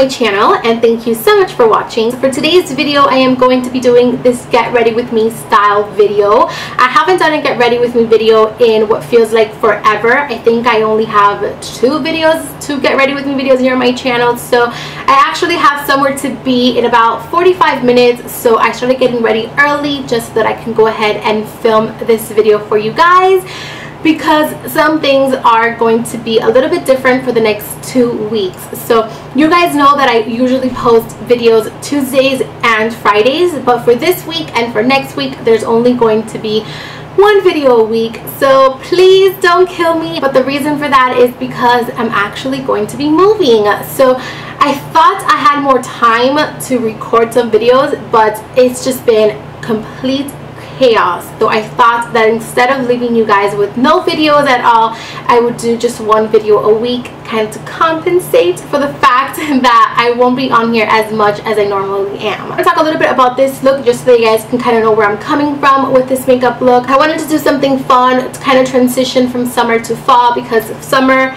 my channel, and thank you so much for watching. For today's video, I am going to be doing this get ready with me style video. I haven't done a get ready with me video in what feels like forever. I think I only have two get ready with me videos here on my channel, so I actually have somewhere to be in about 45 minutes. So I started getting ready early just so that I can go ahead and film this video for you guys, because some things are going to be a little bit different for the next 2 weeks. So you guys know that I usually post videos Tuesdays and Fridays, but for this week and for next week there's only going to be one video a week, so please don't kill me. But the reason for that is because I'm actually going to be moving. So I thought I had more time to record some videos, but it's just been complete chaos. So I thought that instead of leaving you guys with no videos at all, I would do just one video a week, kind of to compensate for the fact that I won't be on here as much as I normally am. I'm going to talk a little bit about this look just so you guys can kind of know where I'm coming from with this makeup look. I wanted to do something fun to kind of transition from summer to fall, because summer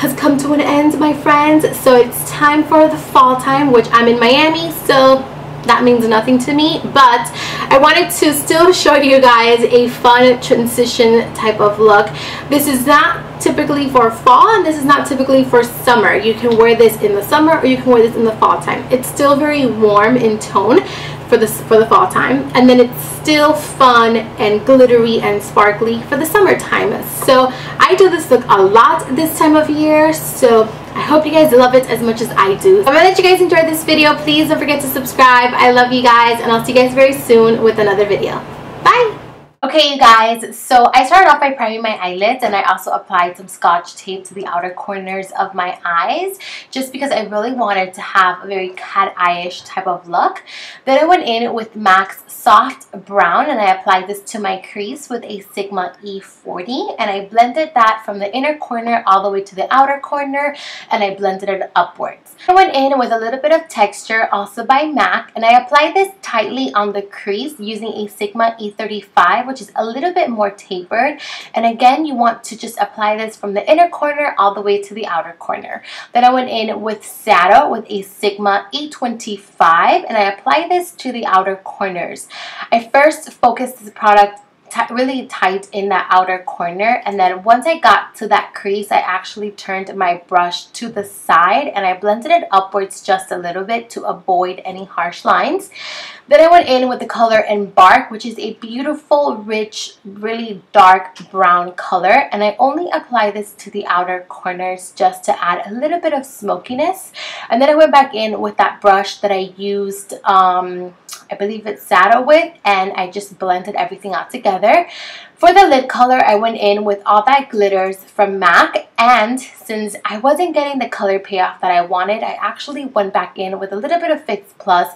has come to an end, my friends. So it's time for the fall time, which I'm in Miami, so that means nothing to me, but I wanted to still show you guys a fun transition type of look. This is not typically for fall, and this is not typically for summer. You can wear this in the summer or you can wear this in the fall time. It's still very warm in tone for the fall time, and then it's still fun and glittery and sparkly for the summertime. So I do this look a lot this time of year, so I hope you guys love it as much as I do. I'm gonna let you guys enjoy this video. Please don't forget to subscribe. I love you guys, and I'll see you guys very soon with another video. Bye! Okay, you guys, so I started off by priming my eyelids, and I also applied some Scotch tape to the outer corners of my eyes, just because I really wanted to have a very cat eye-ish type of look. Then I went in with MAC's Soft Brown, and I applied this to my crease with a Sigma E40, and I blended that from the inner corner all the way to the outer corner, and I blended it upwards. I went in with a little bit of texture, also by MAC, and I applied this tightly on the crease using a Sigma E35, which is a little bit more tapered. And again, you want to just apply this from the inner corner all the way to the outer corner. Then I went in with Shadow with a Sigma E25, and I applied this to the outer corners. I first focused this product really tight in that outer corner, and then once I got to that crease, I actually turned my brush to the side and I blended it upwards just a little bit to avoid any harsh lines. Then I went in with the color Embark, which is a beautiful, rich, really dark brown color, and I only apply this to the outer corners just to add a little bit of smokiness. And then I went back in with that brush that I used, I believe it's Shadow with, and I just blended everything out together. For the lid color, I went in with All That Glitters from MAC, and since I wasn't getting the color payoff that I wanted, I actually went back in with a little bit of Fix Plus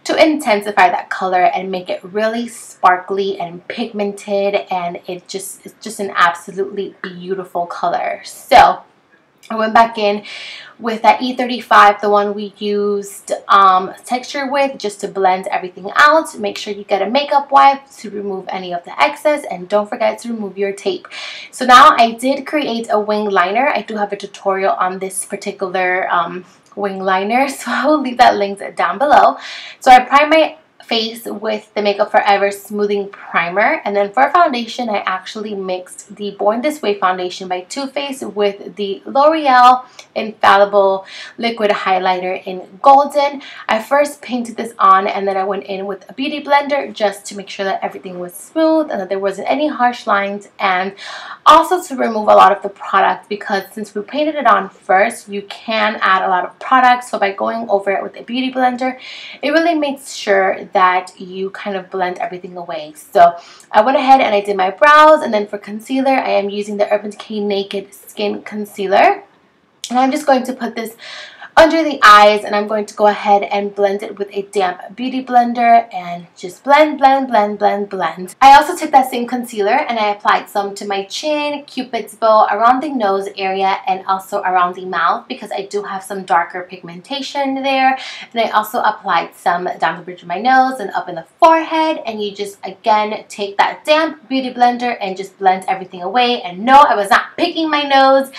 to intensify that color and make it really sparkly and pigmented, and it's just an absolutely beautiful color. So I went back in with that E35, the one we used texture with, just to blend everything out. Make sure you get a makeup wipe to remove any of the excess, and don't forget to remove your tape. So now I did create a wing liner. I do have a tutorial on this particular wing liner, so I will leave that linked down below. So I primed my face with the Makeup Forever Smoothing Primer, and then for foundation, I actually mixed the Born This Way foundation by Too Faced with the L'Oreal Infallible Liquid Highlighter in Golden. I first painted this on, and then I went in with a beauty blender just to make sure that everything was smooth and that there wasn't any harsh lines, and also to remove a lot of the product, because since we painted it on first, you can add a lot of product. So by going over it with a beauty blender, it really makes sure that you kind of blend everything away. So I went ahead and I did my brows, and then for concealer, I am using the Urban Decay Naked Skin Concealer, and I'm just going to put this under the eyes, and I'm going to go ahead and blend it with a damp beauty blender and just blend, blend, blend, blend, blend. I also took that same concealer and I applied some to my chin, Cupid's bow, around the nose area, and also around the mouth, because I do have some darker pigmentation there. And I also applied some down the bridge of my nose and up in the forehead, and you just again take that damp beauty blender and just blend everything away. And no, I was not picking my nose,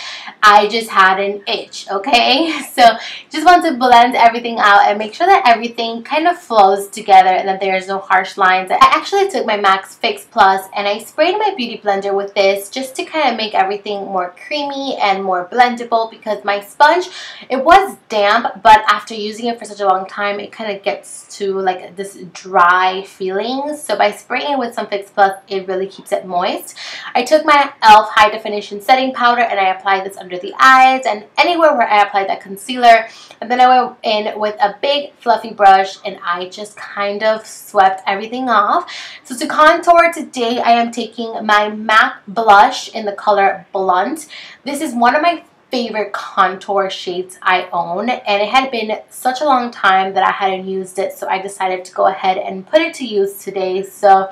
I just had an itch, okay? So just want to blend everything out and make sure that everything kind of flows together and that there's no harsh lines. I actually took my MAC Fix Plus and I sprayed my beauty blender with this just to kind of make everything more creamy and more blendable, because my sponge, it was damp, but after using it for such a long time, it kind of gets to like this dry feeling. So by spraying it with some Fix Plus, it really keeps it moist. I took my e.l.f. High Definition Setting Powder and I applied this under the eyes and anywhere where I applied that concealer. And then I went in with a big fluffy brush and I just kind of swept everything off. So to contour today, I am taking my MAC blush in the color Blunt. This is one of my favorite contour shades I own, and it had been such a long time that I hadn't used it, so I decided to go ahead and put it to use today. So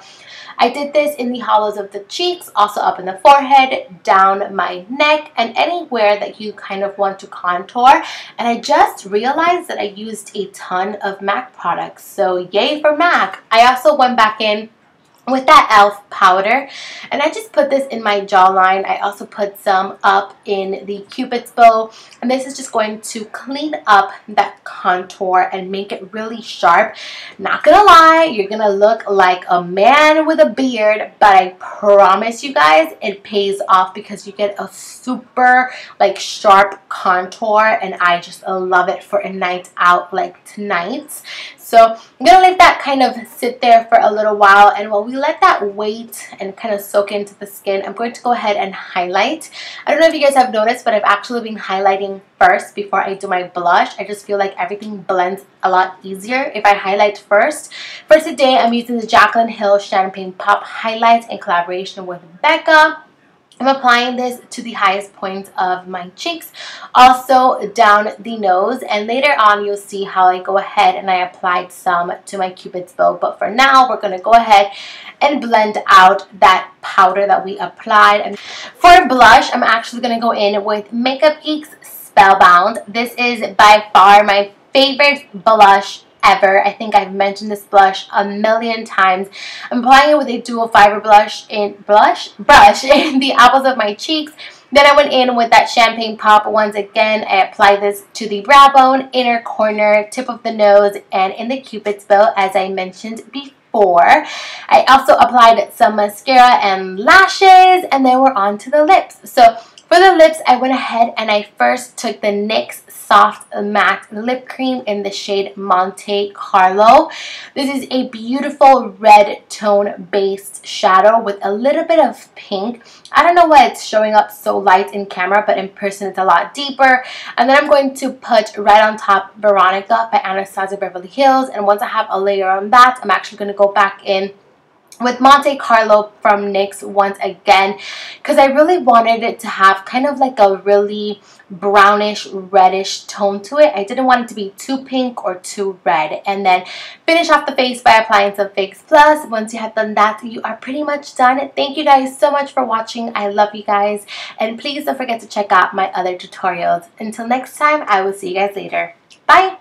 I did this in the hollows of the cheeks, also up in the forehead, down my neck, and anywhere that you kind of want to contour. And I just realized that I used a ton of MAC products, so yay for MAC. I also went back in with that e.l.f. powder and I just put this in my jawline. I also put some up in the Cupid's bow, and this is just going to clean up that contour and make it really sharp. Not gonna lie, you're gonna look like a man with a beard, but I promise you guys it pays off because you get a super like sharp contour, and I just love it for a night out like tonight. So I'm going to let that kind of sit there for a little while, and while we let that wait and kind of soak into the skin, I'm going to go ahead and highlight. I don't know if you guys have noticed, but I've actually been highlighting first before I do my blush. I just feel like everything blends a lot easier if I highlight first. For today, I'm using the Jaclyn Hill Champagne Pop Highlights in collaboration with Becca. I'm applying this to the highest points of my cheeks, also down the nose, and later on you'll see how I go ahead and I applied some to my Cupid's bow. But for now, we're going to go ahead and blend out that powder that we applied. And for blush, I'm actually going to go in with Makeup Geek's Spellbound. This is by far my favorite blush ever. I think I've mentioned this blush a million times. I'm applying it with a dual fiber brush in the apples of my cheeks. Then I went in with that Champagne Pop. Once again, I applied this to the brow bone, inner corner, tip of the nose, and in the Cupid's bow, as I mentioned before. I also applied some mascara and lashes, and then we're on to the lips. So for the lips, I went ahead and I first took the NYX Soft Matte Lip Cream in the shade Monte Carlo. This is a beautiful red tone based shadow with a little bit of pink. I don't know why it's showing up so light in camera, but in person it's a lot deeper. And then I'm going to put right on top Veronica by Anastasia Beverly Hills. And once I have a layer on that, I'm actually going to go back in with Monte Carlo from NYX once again, because I really wanted it to have kind of like a really brownish reddish tone to it. I didn't want it to be too pink or too red. And then finish off the face by applying some Fix Plus. Once you have done that, you are pretty much done. Thank you guys so much for watching. I love you guys, and please don't forget to check out my other tutorials. Until next time, I will see you guys later. Bye!